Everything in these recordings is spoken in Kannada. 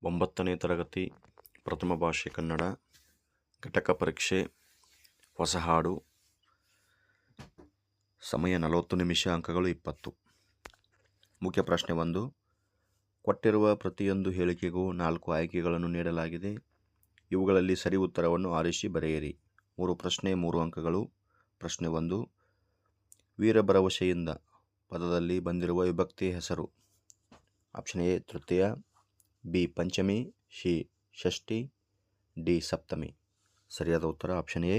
9ನೇ ತರಗತಿ ಪ್ರಥಮ ಭಾಷೆ ಕನ್ನಡ ಘಟಕ ಪರೀಕ್ಷೆ ಹೊಸ ಹಾಡು. ಸಮಯ 40 ನಿಮಿಷ, ಅಂಕಗಳು 20. ಮುಖ್ಯ ಪ್ರಶ್ನೆ 1. ಕೊಟ್ಟಿರುವ ಪ್ರತಿಯೊಂದು ಹೇಳಿಕೆಗೂ 4 ಆಯ್ಕೆಗಳನ್ನು ನೀಡಲಾಗಿದೆ. ಇವುಗಳಲ್ಲಿ ಸರಿ ಉತ್ತರವನ್ನು ಆರಿಸಿ ಬರೆಯಿರಿ. 3 ಪ್ರಶ್ನೆ 3 ಅಂಕಗಳು. ಪ್ರಶ್ನೆ 1. ವೀರಭರವಸೆಯಿಂದ ಪದದಲ್ಲಿ ಬಂದಿರುವ ವಿಭಕ್ತಿ ಹೆಸರು. ಆಪ್ಷನ್ ಎ ತೃತೀಯ, ಬಿ ಪಂಚಮಿ, ಸಿ ಷಷ್ಠಿ, ಡಿ ಸಪ್ತಮಿ. ಸರಿಯಾದ ಉತ್ತರ ಆಪ್ಷನ್ ಎ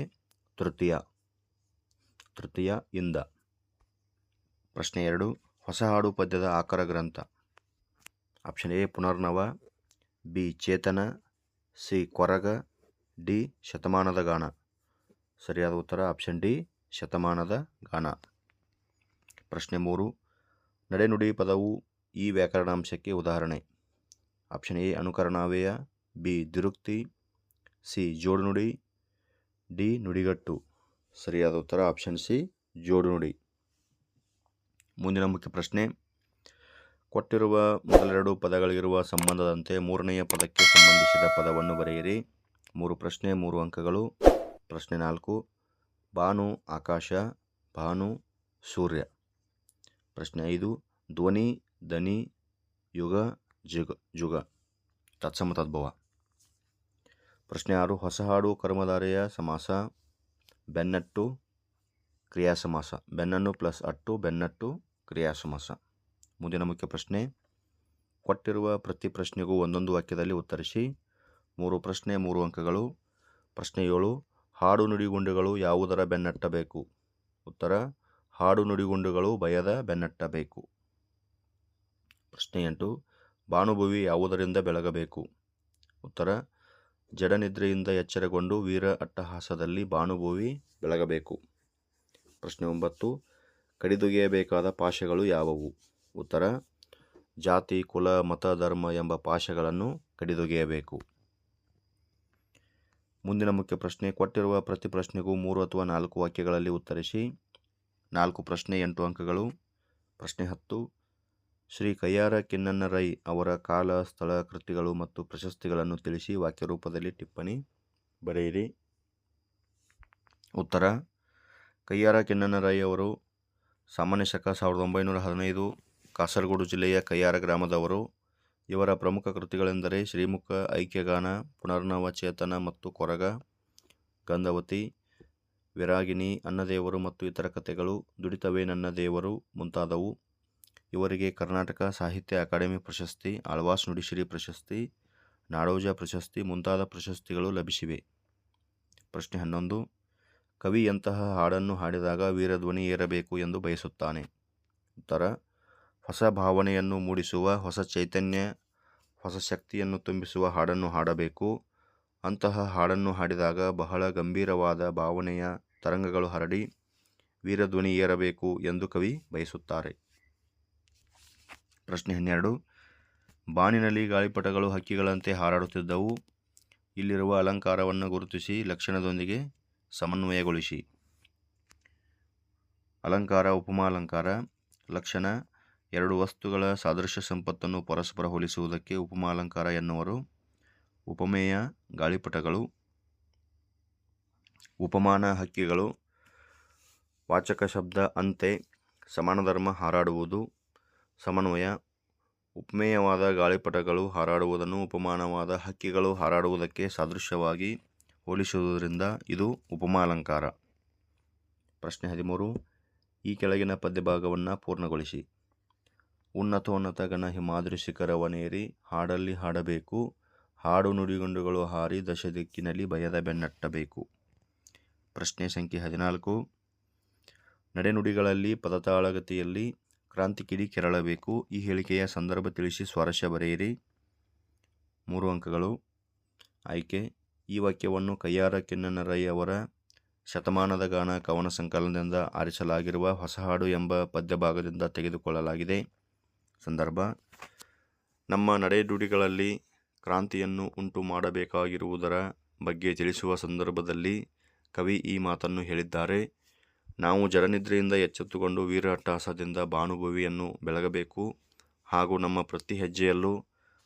ತೃತೀಯ ಇಂದ. ಪ್ರಶ್ನೆ 2. ಹೊಸ ಹಾಡು ಪದ್ಯದ ಆಕರ ಗ್ರಂಥ. Option A Punarnava, B Chetana, C Koraga, D ಶತಮಾನದ ಗಾನ. ಸರಿಯಾದ ಉತ್ತರ ಆಪ್ಷನ್ ಡಿ ಶತಮಾನದ ಗಾನ. ಪ್ರಶ್ನೆ 3. ನಡೆನುಡಿ ಪದವು ಈ ವ್ಯಾಕರಣಾಂಶಕ್ಕೆ ಉದಾಹರಣೆ. ಆಪ್ಷನ್ ಎ ಅನುಕರಣಾವ್ಯಯ, ಬಿ ದ್ವಿರುಕ್ತಿ, ಸಿ ಜೋಡುನುಡಿ, ಡಿ ನುಡಿಗಟ್ಟು. ಸರಿಯಾದ ಉತ್ತರ ಆಪ್ಷನ್ ಸಿ ಜೋಡುನುಡಿ. ಮುಂದಿನ ಮುಖ್ಯ ಪ್ರಶ್ನೆ. ಕೊಟ್ಟಿರುವ ಮೊದಲೆರಡು ಪದಗಳಿಗಿರುವ ಸಂಬಂಧದಂತೆ ಮೂರನೆಯ ಪದಕ್ಕೆ ಸಂಬಂಧಿಸಿದ ಪದವನ್ನು ಬರೆಯಿರಿ. 3 ಪ್ರಶ್ನೆ 3 ಅಂಕಗಳು. ಪ್ರಶ್ನೆ 4. ಭಾನು ಆಕಾಶ, ಭಾನು ಸೂರ್ಯ. ಪ್ರಶ್ನೆ 5. ಧ್ವನಿ ದನಿ, ಯುಗ ಜುಗ ತತ್ಸಮ ತದ್ಭವ. ಪ್ರಶ್ನೆ 6. ಹೊಸ ಹಾಡು ಕರ್ಮಧಾರೆಯ ಸಮಾಸ, ಬೆನ್ನಟ್ಟು ಕ್ರಿಯಾ ಸಮಾಸ. ಬೆನ್ನನ್ನು ಪ್ಲಸ್ ಅಟ್ಟು, ಬೆನ್ನಟ್ಟು ಕ್ರಿಯಾ ಸಮಾಸ. ಮುಂದಿನ ಮುಖ್ಯ ಪ್ರಶ್ನೆ. ಕೊಟ್ಟಿರುವ ಪ್ರತಿ ಪ್ರಶ್ನೆಗೂ ಒಂದೊಂದು ವಾಕ್ಯದಲ್ಲಿ ಉತ್ತರಿಸಿ. 3 ಪ್ರಶ್ನೆ 3 ಅಂಕಗಳು. ಪ್ರಶ್ನೆ 7. ಹಾಡು ನುಡಿಗುಂಡುಗಳು ಯಾವುದರ ಬೆನ್ನಟ್ಟಬೇಕು. ಉತ್ತರ ಹಾಡು ನುಡಿಗುಂಡುಗಳು ಭಯದ ಬೆನ್ನಟ್ಟಬೇಕು. ಪ್ರಶ್ನೆ 8. ಭಾನುಭುವಿ ಯಾವುದರಿಂದ ಬೆಳಗಬೇಕು. ಉತ್ತರ ಜಡನಿದ್ರೆಯಿಂದ ಎಚ್ಚರಗೊಂಡು ವೀರ ಅಟ್ಟಹಾಸದಲ್ಲಿ ಭಾನುಭುವಿ ಬೆಳಗಬೇಕು. ಪ್ರಶ್ನೆ 9. ಕಡಿದೊಗೆಯಬೇಕಾದ ಪಾಶಗಳು ಯಾವುವು. ಉತ್ತರ ಜಾತಿ, ಕುಲ, ಮತ, ಧರ್ಮ ಎಂಬ ಪಾಶಗಳನ್ನು ಕಡಿದೊಗೆಯಬೇಕು. ಮುಂದಿನ ಮುಖ್ಯ ಪ್ರಶ್ನೆ. ಕೊಟ್ಟಿರುವ ಪ್ರತಿ ಪ್ರಶ್ನೆಗೂ 3 ಅಥವಾ 4 ವಾಕ್ಯಗಳಲ್ಲಿ ಉತ್ತರಿಸಿ. 4 ಪ್ರಶ್ನೆ 8 ಅಂಕಗಳು. ಪ್ರಶ್ನೆ 10. ಶ್ರೀ ಕಯ್ಯಾರ ಕಿಞ್ಞಣ್ಣ ರೈ ಅವರ ಕಾಲ, ಸ್ಥಳ, ಕೃತಿಗಳು ಮತ್ತು ಪ್ರಶಸ್ತಿಗಳನ್ನು ತಿಳಿಸಿ ವಾಕ್ಯ ರೂಪದಲ್ಲಿ ಟಿಪ್ಪಣಿ ಬರೆಯಿರಿ. ಉತ್ತರ ಕಯ್ಯಾರ ಕಿಞ್ಞಣ್ಣ ರೈ ಅವರು ಸಾಮಾನ್ಯ ಶಕ 1915, ಕಾಸರಗೋಡು ಜಿಲ್ಲೆಯ ಕಯ್ಯಾರ ಗ್ರಾಮದವರು. ಇವರ ಪ್ರಮುಖ ಕೃತಿಗಳೆಂದರೆ ಶ್ರೀಮುಖ, ಐಕ್ಯಗಾನ, ಪುನರ್ನವ, ಚೇತನ ಮತ್ತು ಕೊರಗ, ಗಂಧವತಿ, ವಿರಾಗಿಣಿ, ಅನ್ನದೇವರು ಮತ್ತು ಇತರ ಕಥೆಗಳು, ದುಡಿತವೇ ನನ್ನ ದೇವರು ಮುಂತಾದವು. ಇವರಿಗೆ ಕರ್ನಾಟಕ ಸಾಹಿತ್ಯ ಅಕಾಡೆಮಿ ಪ್ರಶಸ್ತಿ, ಆಳ್ವಾಸ್ ನುಡಿಸಿರಿ ಪ್ರಶಸ್ತಿ, ನಾಡೋಜ ಪ್ರಶಸ್ತಿ ಮುಂತಾದ ಪ್ರಶಸ್ತಿಗಳು ಲಭಿಸಿವೆ. ಪ್ರಶ್ನೆ 11. ಕವಿ ಎಂತಹ ಹಾಡನ್ನು ಹಾಡಿದಾಗ ವೀರಧ್ವನಿ ಏರಬೇಕು ಎಂದು ಬಯಸುತ್ತಾನೆ. ಉತ್ತರ ಹೊಸ ಭಾವನೆಯನ್ನು ಮೂಡಿಸುವ, ಹೊಸ ಚೈತನ್ಯ, ಹೊಸ ಶಕ್ತಿಯನ್ನು ತುಂಬಿಸುವ ಹಾಡನ್ನು ಹಾಡಬೇಕು. ಅಂತಹ ಹಾಡನ್ನು ಹಾಡಿದಾಗ ಬಹಳ ಗಂಭೀರವಾದ ಭಾವನೆಯ ತರಂಗಗಳು ಹರಡಿ ವೀರಧ್ವನಿ ಏರಬೇಕು ಎಂದು ಕವಿ ಬಯಸುತ್ತಾರೆ. ಪ್ರಶ್ನೆ 12. ಬಾನಿನಲ್ಲಿ ಗಾಳಿಪಟಗಳು ಹಕ್ಕಿಗಳಂತೆ ಹಾರಾಡುತ್ತಿದ್ದವು. ಇಲ್ಲಿರುವ ಅಲಂಕಾರವನ್ನು ಗುರುತಿಸಿ ಲಕ್ಷಣದೊಂದಿಗೆ ಸಮನ್ವಯಗೊಳಿಸಿ. ಅಲಂಕಾರ, ಉಪಮಾಲಂಕಾರ. ಲಕ್ಷಣ: 2 ವಸ್ತುಗಳ ಸಾದೃಶ್ಯ ಸಂಪತ್ತನ್ನು ಪರಸ್ಪರ ಹೋಲಿಸುವುದಕ್ಕೆ ಉಪಮಾಲಂಕಾರ ಎನ್ನುವರು. ಉಪಮೇಯ: ಗಾಳಿಪಟಗಳು. ಉಪಮಾನ: ಹಕ್ಕಿಗಳು. ವಾಚಕ ಶಬ್ದ: ಅಂತೆ, ಸಮಾನಧರ್ಮ, ಹಾರಾಡುವುದು. ಸಮನ್ವಯ: ಉಪಮೇಯವಾದ ಗಾಳಿಪಟಗಳು ಹಾರಾಡುವುದನ್ನು ಉಪಮಾನವಾದ ಹಕ್ಕಿಗಳು ಹಾರಾಡುವುದಕ್ಕೆ ಸಾದೃಶ್ಯವಾಗಿ ಹೋಲಿಸುವುದರಿಂದ ಇದು ಉಪಮಾಲಂಕಾರ. ಪ್ರಶ್ನೆ 13. ಈ ಕೆಳಗಿನ ಪದ್ಯಭಾಗವನ್ನು ಪೂರ್ಣಗೊಳಿಸಿ. ಉನ್ನತೋನ್ನತ ಘನ ಹಿಮಾದ್ರಿ ಶಿಖರವನೇರಿ ಹಾಡಲ್ಲಿ ಹಾಡಬೇಕು, ಹಾಡು ನುಡಿಗುಂಡುಗಳು ಹಾರಿ ದಶ ದಿಕ್ಕಿನಲ್ಲಿ ಭಯದ ಬೆನ್ನಟ್ಟಬೇಕು. ಪ್ರಶ್ನೆ ಸಂಖ್ಯೆ 14. ನಡೆನುಡಿಗಳಲ್ಲಿ ಪದತಾಳಗತಿಯಲ್ಲಿ ಕ್ರಾಂತಿ ಕಿಡಿ ಕೆರಳಬೇಕು. ಈ ಹೇಳಿಕೆಯ ಸಂದರ್ಭ ತಿಳಿಸಿ ಸ್ವಾರಸ್ಯ ಬರೆಯಿರಿ. 3 ಅಂಕಗಳು. ಆಯ್ಕೆ: ಈ ವಾಕ್ಯವನ್ನು ಕಯ್ಯಾರ ಕಿಞ್ಞಣ್ಣ ರೈ ಅವರ ಶತಮಾನದ ಗಾನ ಕವನ ಸಂಕಲನದಿಂದ ಆರಿಸಲಾಗಿರುವ ಹೊಸ ಹಾಡು ಎಂಬ ಪದ್ಯಭಾಗದಿಂದ ತೆಗೆದುಕೊಳ್ಳಲಾಗಿದೆ. ಸಂದರ್ಭ: ನಮ್ಮ ನಡೆನುಡಿಗಳಲ್ಲಿ ಕ್ರಾಂತಿಯನ್ನು ಉಂಟು ಮಾಡಬೇಕಾಗಿರುವುದರ ಬಗ್ಗೆ ತಿಳಿಸುವ ಸಂದರ್ಭದಲ್ಲಿ ಕವಿ ಈ ಮಾತನ್ನು ಹೇಳಿದ್ದಾರೆ. ನಾವು ಜಡನಿದ್ರೆಯಿಂದ ಎಚ್ಚೆತ್ತುಕೊಂಡು ವೀರ ಅಟ್ಟಹಾಸದಿಂದ ಭಾನುಭುವಿಯನ್ನು ಬೆಳಗಬೇಕು ಹಾಗೂ ನಮ್ಮ ಪ್ರತಿ ಹೆಜ್ಜೆಯಲ್ಲೂ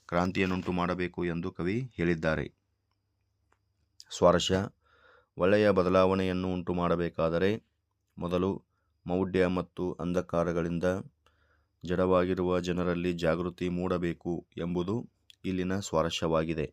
ಕ್ರಾಂತಿಯನ್ನುಂಟು ಮಾಡಬೇಕು ಎಂದು ಕವಿ ಹೇಳಿದ್ದಾರೆ. ಸ್ವಾರಸ್ಯ: ಒಳ್ಳೆಯ ಬದಲಾವಣೆಯನ್ನು ಉಂಟು ಮಾಡಬೇಕಾದರೆ ಮೊದಲು ಮೌಢ್ಯ ಮತ್ತು ಅಂಧಕಾರಗಳಿಂದ ಜಡವಾಗಿರುವ ಜನರಲ್ಲಿ ಜಾಗೃತಿ ಮೂಡಬೇಕು ಎಂಬುದು ಇಲ್ಲಿನ ಸ್ವಾರಸ್ಯವಾಗಿದೆ.